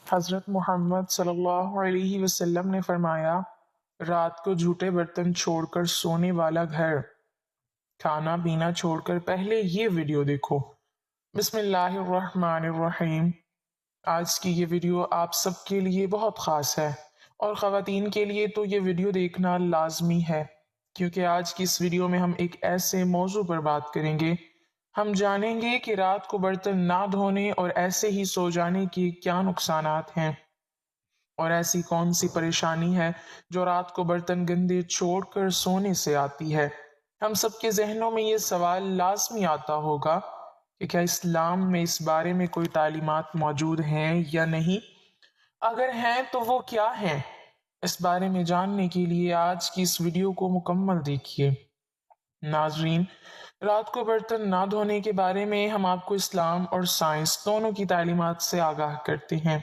حضرت محمد صلی اللہ علیہ وسلم نے فرمایا، رات کو جھوٹے برتن چھوڑ کر سونے والا گھر کھانا پینا چھوڑ کر پہلے یہ ویڈیو دیکھو۔ بسم اللہ الرحمن الرحیم۔ آج کی یہ ویڈیو آپ سب کے لیے بہت خاص ہے، اور خواتین کے لیے تو یہ ویڈیو دیکھنا لازمی ہے، کیونکہ آج کی اس ویڈیو میں ہم ایک ایسے موضوع پر بات کریں گے۔ ہم جانیں گے کہ رات کو برتن نہ دھونے اور ایسے ہی سو جانے کے کیا نقصانات ہیں، اور ایسی کون سی پریشانی ہے جو رات کو برتن گندے چھوڑ کر سونے سے آتی ہے۔ ہم سب کے ذہنوں میں یہ سوال لازمی آتا ہوگا کہ کیا اسلام میں اس بارے میں کوئی تعلیمات موجود ہیں یا نہیں؟ اگر ہیں تو وہ کیا ہیں؟ اس بارے میں جاننے کے لیے آج کی اس ویڈیو کو مکمل دیکھیے۔ ناظرین، رات کو برتن نہ دھونے کے بارے میں ہم آپ کو اسلام اور سائنس دونوں کی تعلیمات سے آگاہ کرتے ہیں۔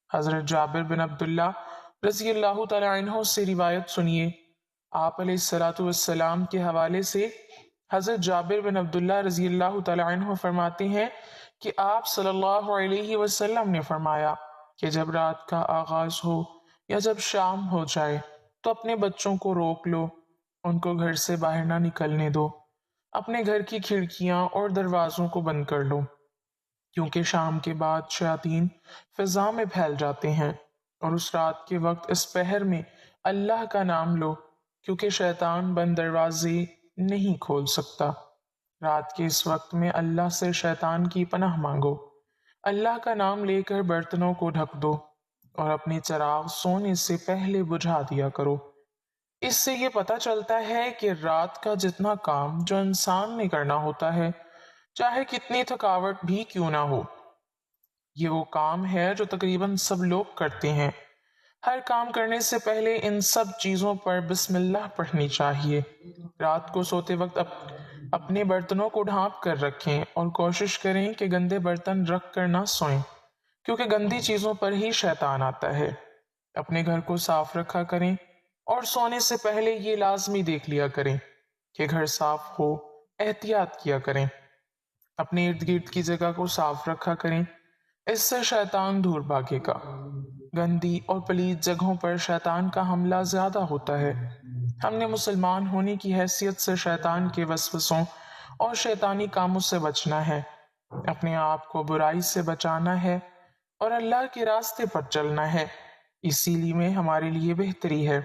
حضرت جابر بن عبداللہ رضی اللہ تعالیٰ عنہ سے روایت سنیے۔ آپ علیہ السلام کے حوالے سے حضرت جابر بن عبداللہ رضی اللہ تعالیٰ عنہ فرماتے ہیں کہ آپ صلی اللہ علیہ وسلم نے فرمایا کہ جب رات کا آغاز ہو یا جب شام ہو جائے تو اپنے بچوں کو روک لو، ان کو گھر سے باہر نہ نکلنے دو، اپنے گھر کی کھڑکیاں اور دروازوں کو بند کر لو، کیونکہ شام کے بعد شیاطین فضا میں پھیل جاتے ہیں، اور اس رات کے وقت اس پہر میں اللہ کا نام لو، کیونکہ شیطان بند دروازے نہیں کھول سکتا۔ رات کے اس وقت میں اللہ سے شیطان کی پناہ مانگو، اللہ کا نام لے کر برتنوں کو ڈھک دو، اور اپنی چراغ سونے سے پہلے بجھا دیا کرو۔ اس سے یہ پتہ چلتا ہے کہ رات کا جتنا کام جو انسان نے کرنا ہوتا ہے، چاہے کتنی تھکاوٹ بھی کیوں نہ ہو، یہ وہ کام ہے جو تقریباً سب لوگ کرتے ہیں۔ ہر کام کرنے سے پہلے ان سب چیزوں پر بسم اللہ پڑھنی چاہیے۔ رات کو سوتے وقت اپنے برتنوں کو ڈھانپ کر رکھیں، اور کوشش کریں کہ گندے برتن رکھ کر نہ سوئیں، کیونکہ گندی چیزوں پر ہی شیطان آتا ہے۔ اپنے گھر کو صاف رکھا کریں، اور سونے سے پہلے یہ لازمی دیکھ لیا کریں کہ گھر صاف ہو، احتیاط کیا کریں۔ اپنے ارد گرد کی جگہ کو صاف رکھا کریں، اس سے شیطان دور بھاگے گا۔ گندی اور پلید جگہوں پر شیطان کا حملہ زیادہ ہوتا ہے۔ ہم نے مسلمان ہونے کی حیثیت سے شیطان کے وسوسوں اور شیطانی کاموں سے بچنا ہے، اپنے آپ کو برائی سے بچانا ہے، اور اللہ کے راستے پر چلنا ہے۔ اسی لیے ہمارے لیے بہتری ہے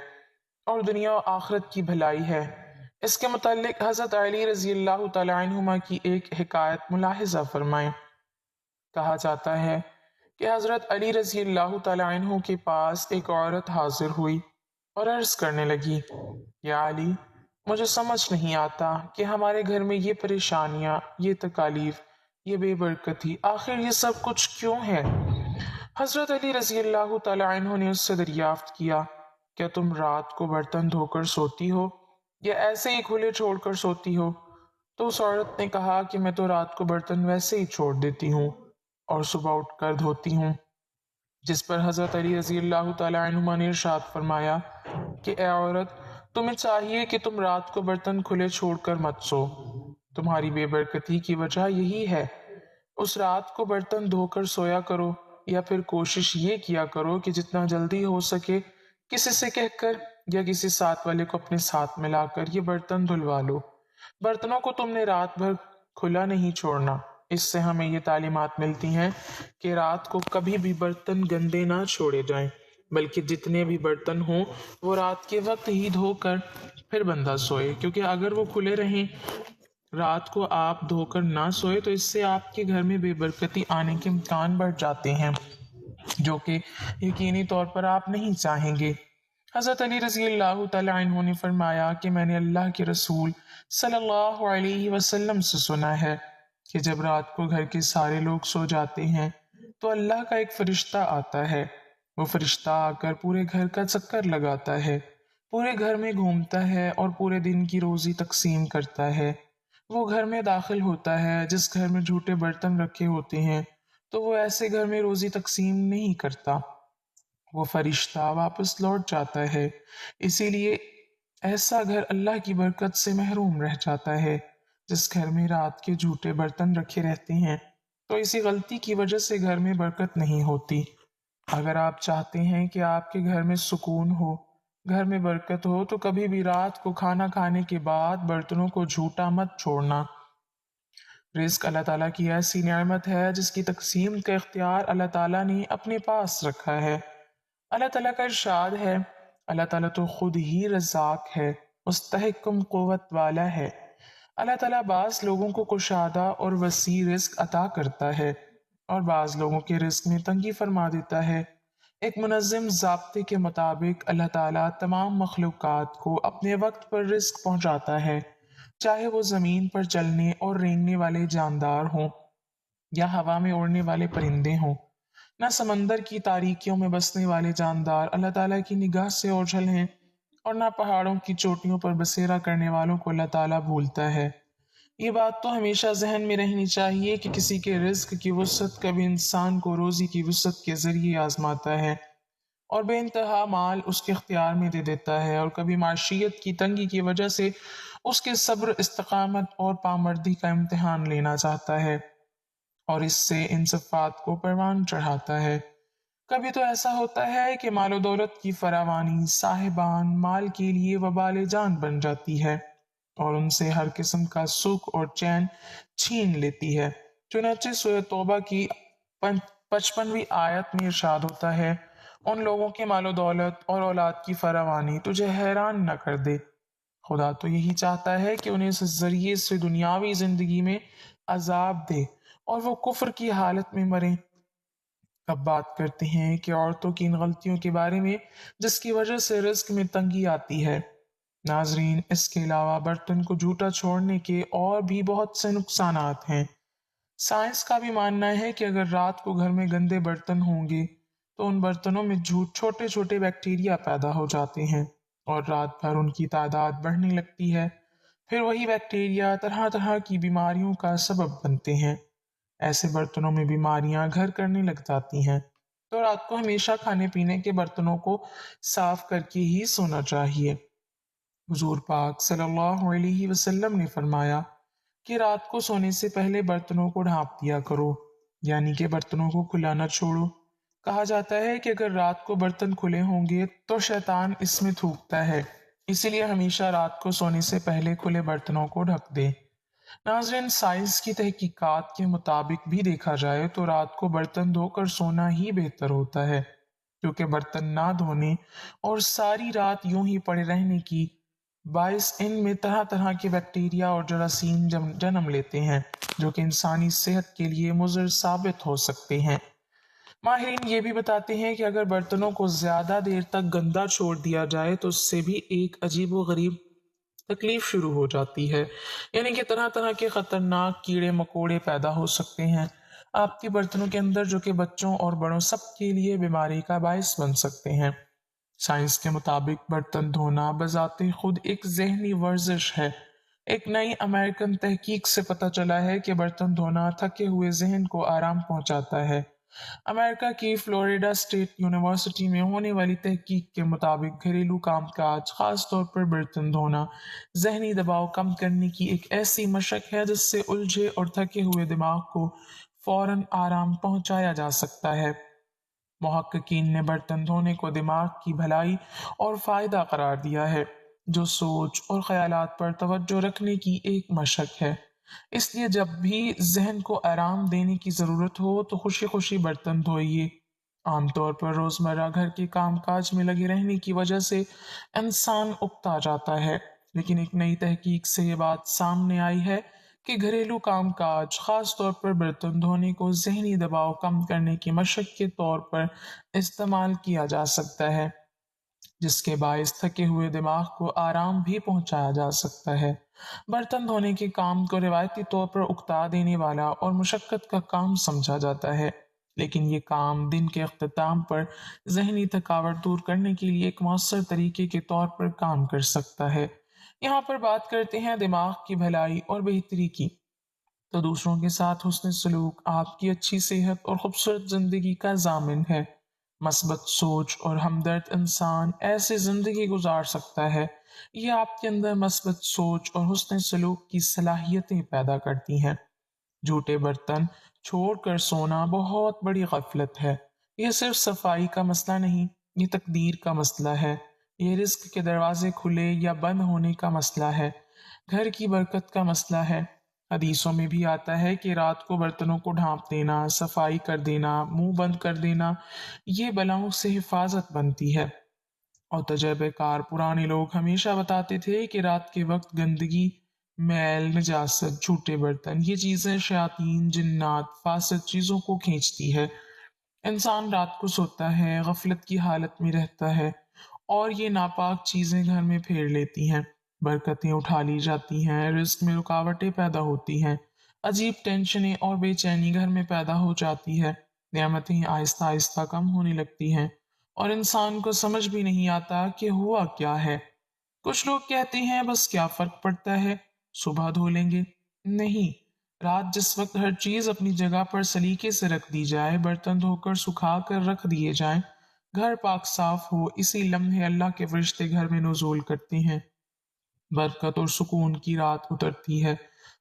اور دنیا و آخرت کی بھلائی ہے۔ اس کے متعلق حضرت علی رضی اللہ تعالیٰ عنہما کی ایک حکایت ملاحظہ فرمائیں۔ کہا جاتا ہے کہ حضرت علی رضی اللہ تعالیٰ عنہ کے پاس ایک عورت حاضر ہوئی اور عرض کرنے لگی، یا علی، مجھے سمجھ نہیں آتا کہ ہمارے گھر میں یہ پریشانیاں، یہ تکالیف، یہ بے برکتی، آخر یہ سب کچھ کیوں ہے؟ حضرت علی رضی اللہ تعالیٰ عنہ نے اس سے دریافت کیا، کیا تم رات کو برتن دھو کر سوتی ہو یا ایسے ہی کھلے چھوڑ کر سوتی ہو؟ تو اس عورت نے کہا کہ میں تو رات کو برتن ویسے ہی چھوڑ دیتی ہوں اور صبح اٹھ کر دھوتی ہوں۔ جس پر حضرت علی رضی اللہ تعالیٰ عنہ نے ارشاد فرمایا کہ اے عورت، تمہیں چاہیے کہ تم رات کو برتن کھلے چھوڑ کر مت سو، تمہاری بے برکتی کی وجہ یہی ہے۔ اس رات کو برتن دھو کر سویا کرو، یا پھر کوشش یہ کیا کرو کہ جتنا جلدی ہو سکے کسی سے کہہ کر یا کسی ساتھ والے کو اپنے ساتھ ملا کر یہ برتن دھلوا لو۔ برتنوں کو تم نے رات بھر کھلا نہیں چھوڑنا۔ اس سے ہمیں یہ تعلیمات ملتی ہیں کہ رات کو کبھی بھی برتن گندے نہ چھوڑے جائیں، بلکہ جتنے بھی برتن ہوں وہ رات کے وقت ہی دھو کر پھر بندہ سوئے، کیونکہ اگر وہ کھلے رہیں، رات کو آپ دھو کر نہ سوئے تو اس سے آپ کے گھر میں بے برکتی آنے کے امکان بڑھ جاتے ہیں، جو کہ یقینی طور پر آپ نہیں چاہیں گے۔ حضرت علی رضی اللہ تعالیٰ عنہ نے فرمایا کہ میں نے اللہ کے رسول صلی اللہ علیہ وسلم سے سنا ہے کہ جب رات کو گھر کے سارے لوگ سو جاتے ہیں تو اللہ کا ایک فرشتہ آتا ہے۔ وہ فرشتہ آ کر پورے گھر کا چکر لگاتا ہے، پورے گھر میں گھومتا ہے اور پورے دن کی روزی تقسیم کرتا ہے۔ وہ گھر میں داخل ہوتا ہے جس گھر میں جھوٹے برتن رکھے ہوتے ہیں، تو وہ ایسے گھر میں روزی تقسیم نہیں کرتا، وہ فرشتہ واپس لوٹ جاتا ہے۔ اسی لیے ایسا گھر اللہ کی برکت سے محروم رہ جاتا ہے۔ جس گھر میں رات کے جھوٹے برتن رکھے رہتے ہیں تو اسی غلطی کی وجہ سے گھر میں برکت نہیں ہوتی۔ اگر آپ چاہتے ہیں کہ آپ کے گھر میں سکون ہو، گھر میں برکت ہو، تو کبھی بھی رات کو کھانا کھانے کے بعد برتنوں کو جھوٹا مت چھوڑنا۔ رزق اللہ تعالیٰ کی ایسی نعمت ہے جس کی تقسیم کا اختیار اللہ تعالیٰ نے اپنے پاس رکھا ہے۔ اللہ تعالیٰ کا ارشاد ہے، اللہ تعالیٰ تو خود ہی رزاق ہے، مستحکم قوت والا ہے۔ اللہ تعالیٰ بعض لوگوں کو کشادہ اور وسیع رزق عطا کرتا ہے اور بعض لوگوں کے رزق میں تنگی فرما دیتا ہے۔ ایک منظم ضابطے کے مطابق اللہ تعالیٰ تمام مخلوقات کو اپنے وقت پر رزق پہنچاتا ہے، چاہے وہ زمین پر چلنے اور رینگنے والے جاندار ہوں یا ہوا میں اڑنے والے پرندے ہوں۔ نہ سمندر کی تاریکیوں میں بسنے والے جاندار اللہ تعالیٰ کی نگاہ سے اوجھل ہیں، اور نہ پہاڑوں کی چوٹیوں پر بسیرا کرنے والوں کو اللہ تعالیٰ بھولتا ہے۔ یہ بات تو ہمیشہ ذہن میں رہنی چاہیے کہ کسی کے رزق کی وسعت کبھی انسان کو روزی کی وسعت کے ذریعے آزماتا ہے اور بے انتہا مال اس کے اختیار میں دے دیتا ہے، اور کبھی معیشیت کی تنگی کی وجہ سے اس کے صبر، استقامت اور پامردی کا امتحان لینا چاہتا ہے اور اس سے ان صفات کو پروان چڑھاتا ہے۔ کبھی تو ایسا ہوتا ہے کہ مال و دولت کی فراوانی صاحبان مال کے لیے وبال جان بن جاتی ہے اور ان سے ہر قسم کا سکھ اور چین چھین لیتی ہے۔ چنانچہ سورہ توبہ کی 55ویں آیت میں ارشاد ہوتا ہے، ان لوگوں کے مال و دولت اور اولاد کی فراوانی تجھے حیران نہ کر دے۔ خدا تو یہی چاہتا ہے کہ انہیں اس ذریعے سے دنیاوی زندگی میں عذاب دے اور وہ کفر کی حالت میں مریں۔ اب بات کرتے ہیں کہ عورتوں کی ان غلطیوں کے بارے میں جس کی وجہ سے رزق میں تنگی آتی ہے۔ ناظرین، اس کے علاوہ برتن کو جھوٹا چھوڑنے کے اور بھی بہت سے نقصانات ہیں۔ سائنس کا بھی ماننا ہے کہ اگر رات کو گھر میں گندے برتن ہوں گے تو ان برتنوں میں چھوٹے چھوٹے بیکٹیریا پیدا ہو جاتے ہیں اور رات بھر ان کی تعداد بڑھنے لگتی ہے۔ پھر وہی بیکٹیریا طرح طرح کی بیماریوں کا سبب بنتے ہیں۔ ایسے برتنوں میں بیماریاں گھر کرنے لگ جاتی ہیں، تو رات کو ہمیشہ کھانے پینے کے برتنوں کو صاف کر کے ہی سونا چاہیے۔ حضور پاک صلی اللہ علیہ وسلم نے فرمایا کہ رات کو سونے سے پہلے برتنوں کو ڈھانپ دیا کرو، یعنی کہ برتنوں کو کھلا نہ چھوڑو۔ کہا جاتا ہے کہ اگر رات کو برتن کھلے ہوں گے تو شیطان اس میں تھوکتا ہے، اسی لیے ہمیشہ رات کو سونے سے پہلے کھلے برتنوں کو ڈھک دے۔ ناظرین، سائنس کی تحقیقات کے مطابق بھی دیکھا جائے تو رات کو برتن دھو کر سونا ہی بہتر ہوتا ہے، کیونکہ برتن نہ دھونے اور ساری رات یوں ہی پڑے رہنے کی باعث ان میں طرح طرح کے بیکٹیریا اور جراثیم جنم لیتے ہیں جو کہ انسانی صحت کے لیے مضر ثابت ہو سکتے ہیں۔ ماہرین یہ بھی بتاتے ہیں کہ اگر برتنوں کو زیادہ دیر تک گندا چھوڑ دیا جائے تو اس سے بھی ایک عجیب و غریب تکلیف شروع ہو جاتی ہے، یعنی کہ طرح طرح کے خطرناک کیڑے مکوڑے پیدا ہو سکتے ہیں آپ کے برتنوں کے اندر، جو کہ بچوں اور بڑوں سب کے لیے بیماری کا باعث بن سکتے ہیں۔ سائنس کے مطابق برتن دھونا بذات خود ایک ذہنی ورزش ہے۔ ایک نئی امریکن تحقیق سے پتہ چلا ہے کہ برتن دھونا تھکے ہوئے ذہن کو آرام پہنچاتا ہے۔ امریکہ کی فلوریڈا اسٹیٹ یونیورسٹی میں ہونے والی تحقیق کے مطابق گھریلو کام کاج، خاص طور پر برتن دھونا، ذہنی دباؤ کم کرنے کی ایک ایسی مشق ہے جس سے الجھے اور تھکے ہوئے دماغ کو فوراً آرام پہنچایا جا سکتا ہے۔ محققین نے برتن دھونے کو دماغ کی بھلائی اور فائدہ قرار دیا ہے، جو سوچ اور خیالات پر توجہ رکھنے کی ایک مشق ہے۔ اس لیے جب بھی ذہن کو آرام دینے کی ضرورت ہو تو خوشی خوشی برتن دھوئیے۔ عام طور پر روزمرہ گھر کے کام کاج میں لگے رہنے کی وجہ سے انسان اکتا جاتا ہے، لیکن ایک نئی تحقیق سے یہ بات سامنے آئی ہے کہ گھریلو کام کاج، خاص طور پر برتن دھونے کو ذہنی دباؤ کم کرنے کی مشق کے طور پر استعمال کیا جا سکتا ہے، جس کے باعث تھکے ہوئے دماغ کو آرام بھی پہنچایا جا سکتا ہے۔ برتن دھونے کے کام کو روایتی طور پر اکتا دینے والا اور مشقت کا کام سمجھا جاتا ہے، لیکن یہ کام دن کے اختتام پر ذہنی تھکاوٹ دور کرنے کے لیے ایک مؤثر طریقے کے طور پر کام کر سکتا ہے۔ یہاں پر بات کرتے ہیں دماغ کی بھلائی اور بہتری کی، تو دوسروں کے ساتھ حسن سلوک آپ کی اچھی صحت اور خوبصورت زندگی کا ضامن ہے۔ مثبت سوچ اور ہمدرد انسان ایسی زندگی گزار سکتا ہے۔ یہ آپ کے اندر مثبت سوچ اور حسن سلوک کی صلاحیتیں پیدا کرتی ہیں۔ جھوٹے برتن چھوڑ کر سونا بہت بڑی غفلت ہے۔ یہ صرف صفائی کا مسئلہ نہیں، یہ تقدیر کا مسئلہ ہے۔ یہ رزق کے دروازے کھلے یا بند ہونے کا مسئلہ ہے، گھر کی برکت کا مسئلہ ہے۔ حدیثوں میں بھی آتا ہے کہ رات کو برتنوں کو ڈھانپ دینا، صفائی کر دینا، منہ بند کر دینا، یہ بلاؤں سے حفاظت بنتی ہے۔ اور تجربہ کار پرانے لوگ ہمیشہ بتاتے تھے کہ رات کے وقت گندگی، میل، نجاست، جھوٹے برتن، یہ چیزیں شیاطین، جنات، فاسد چیزوں کو کھینچتی ہے۔ انسان رات کو سوتا ہے، غفلت کی حالت میں رہتا ہے، اور یہ ناپاک چیزیں گھر میں پھیر لیتی ہیں، برکتیں اٹھا لی جاتی ہیں، رزق میں رکاوٹیں پیدا ہوتی ہیں، عجیب ٹینشنیں اور بے چینی گھر میں پیدا ہو جاتی ہے، نعمتیں آہستہ آہستہ کم ہونے لگتی ہیں، اور انسان کو سمجھ بھی نہیں آتا کہ ہوا کیا ہے۔ کچھ لوگ کہتے ہیں بس کیا فرق پڑتا ہے، صبح دھو لیں گے۔ نہیں، رات جس وقت ہر چیز اپنی جگہ پر سلیقے سے رکھ دی جائے، برتن دھو کر سکھا کر رکھ دیے جائیں، گھر پاک صاف ہو، اسی لمحے اللہ کے فرشتے گھر میں نزول کرتے ہیں، برکت اور سکون کی رات اترتی ہے،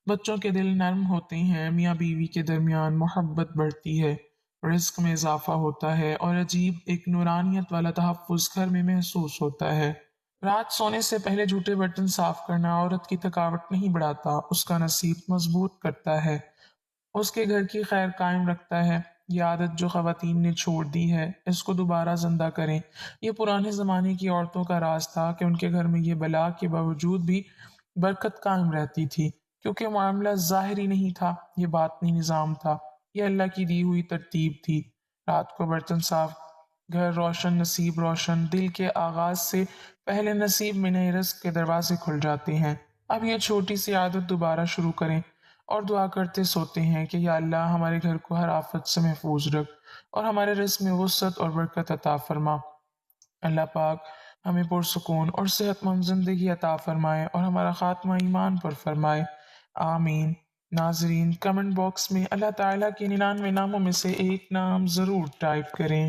بچوں کے دل نرم ہوتے ہیں، میاں بیوی کے درمیان محبت بڑھتی ہے، رزق میں اضافہ ہوتا ہے، اور عجیب ایک نورانیت والا تحفظ گھر میں محسوس ہوتا ہے۔ رات سونے سے پہلے جھوٹے برتن صاف کرنا عورت کی تھکاوٹ نہیں بڑھاتا، اس کا نصیب مضبوط کرتا ہے، اس کے گھر کی خیر قائم رکھتا ہے۔ یہ عادت جو خواتین نے چھوڑ دی ہے، اس کو دوبارہ زندہ کریں۔ یہ پرانے زمانے کی عورتوں کا راز تھا کہ ان کے گھر میں یہ بلا کے باوجود بھی برکت قائم رہتی تھی، کیونکہ معاملہ ظاہری نہیں تھا، یہ باطنی نظام تھا، یہ اللہ کی دی ہوئی ترتیب تھی۔ رات کو برتن صاف، گھر روشن، نصیب روشن، دل کے آغاز سے پہلے نصیب میں نئے رزق کے دروازے کھل جاتے ہیں۔ اب یہ چھوٹی سی عادت دوبارہ شروع کریں، اور دعا کرتے سوتے ہیں کہ یا اللہ ہمارے گھر کو ہر آفت سے محفوظ رکھ، اور ہمارے رزق میں وسعت اور برکت عطا فرما۔ اللہ پاک ہمیں پرسکون اور صحت مند زندگی عطا فرمائے، اور ہمارا خاتمہ ایمان پر فرمائے، آمین۔ ناظرین، کمنٹ باکس میں اللہ تعالیٰ کے 99 ناموں میں سے ایک نام ضرور ٹائپ کریں۔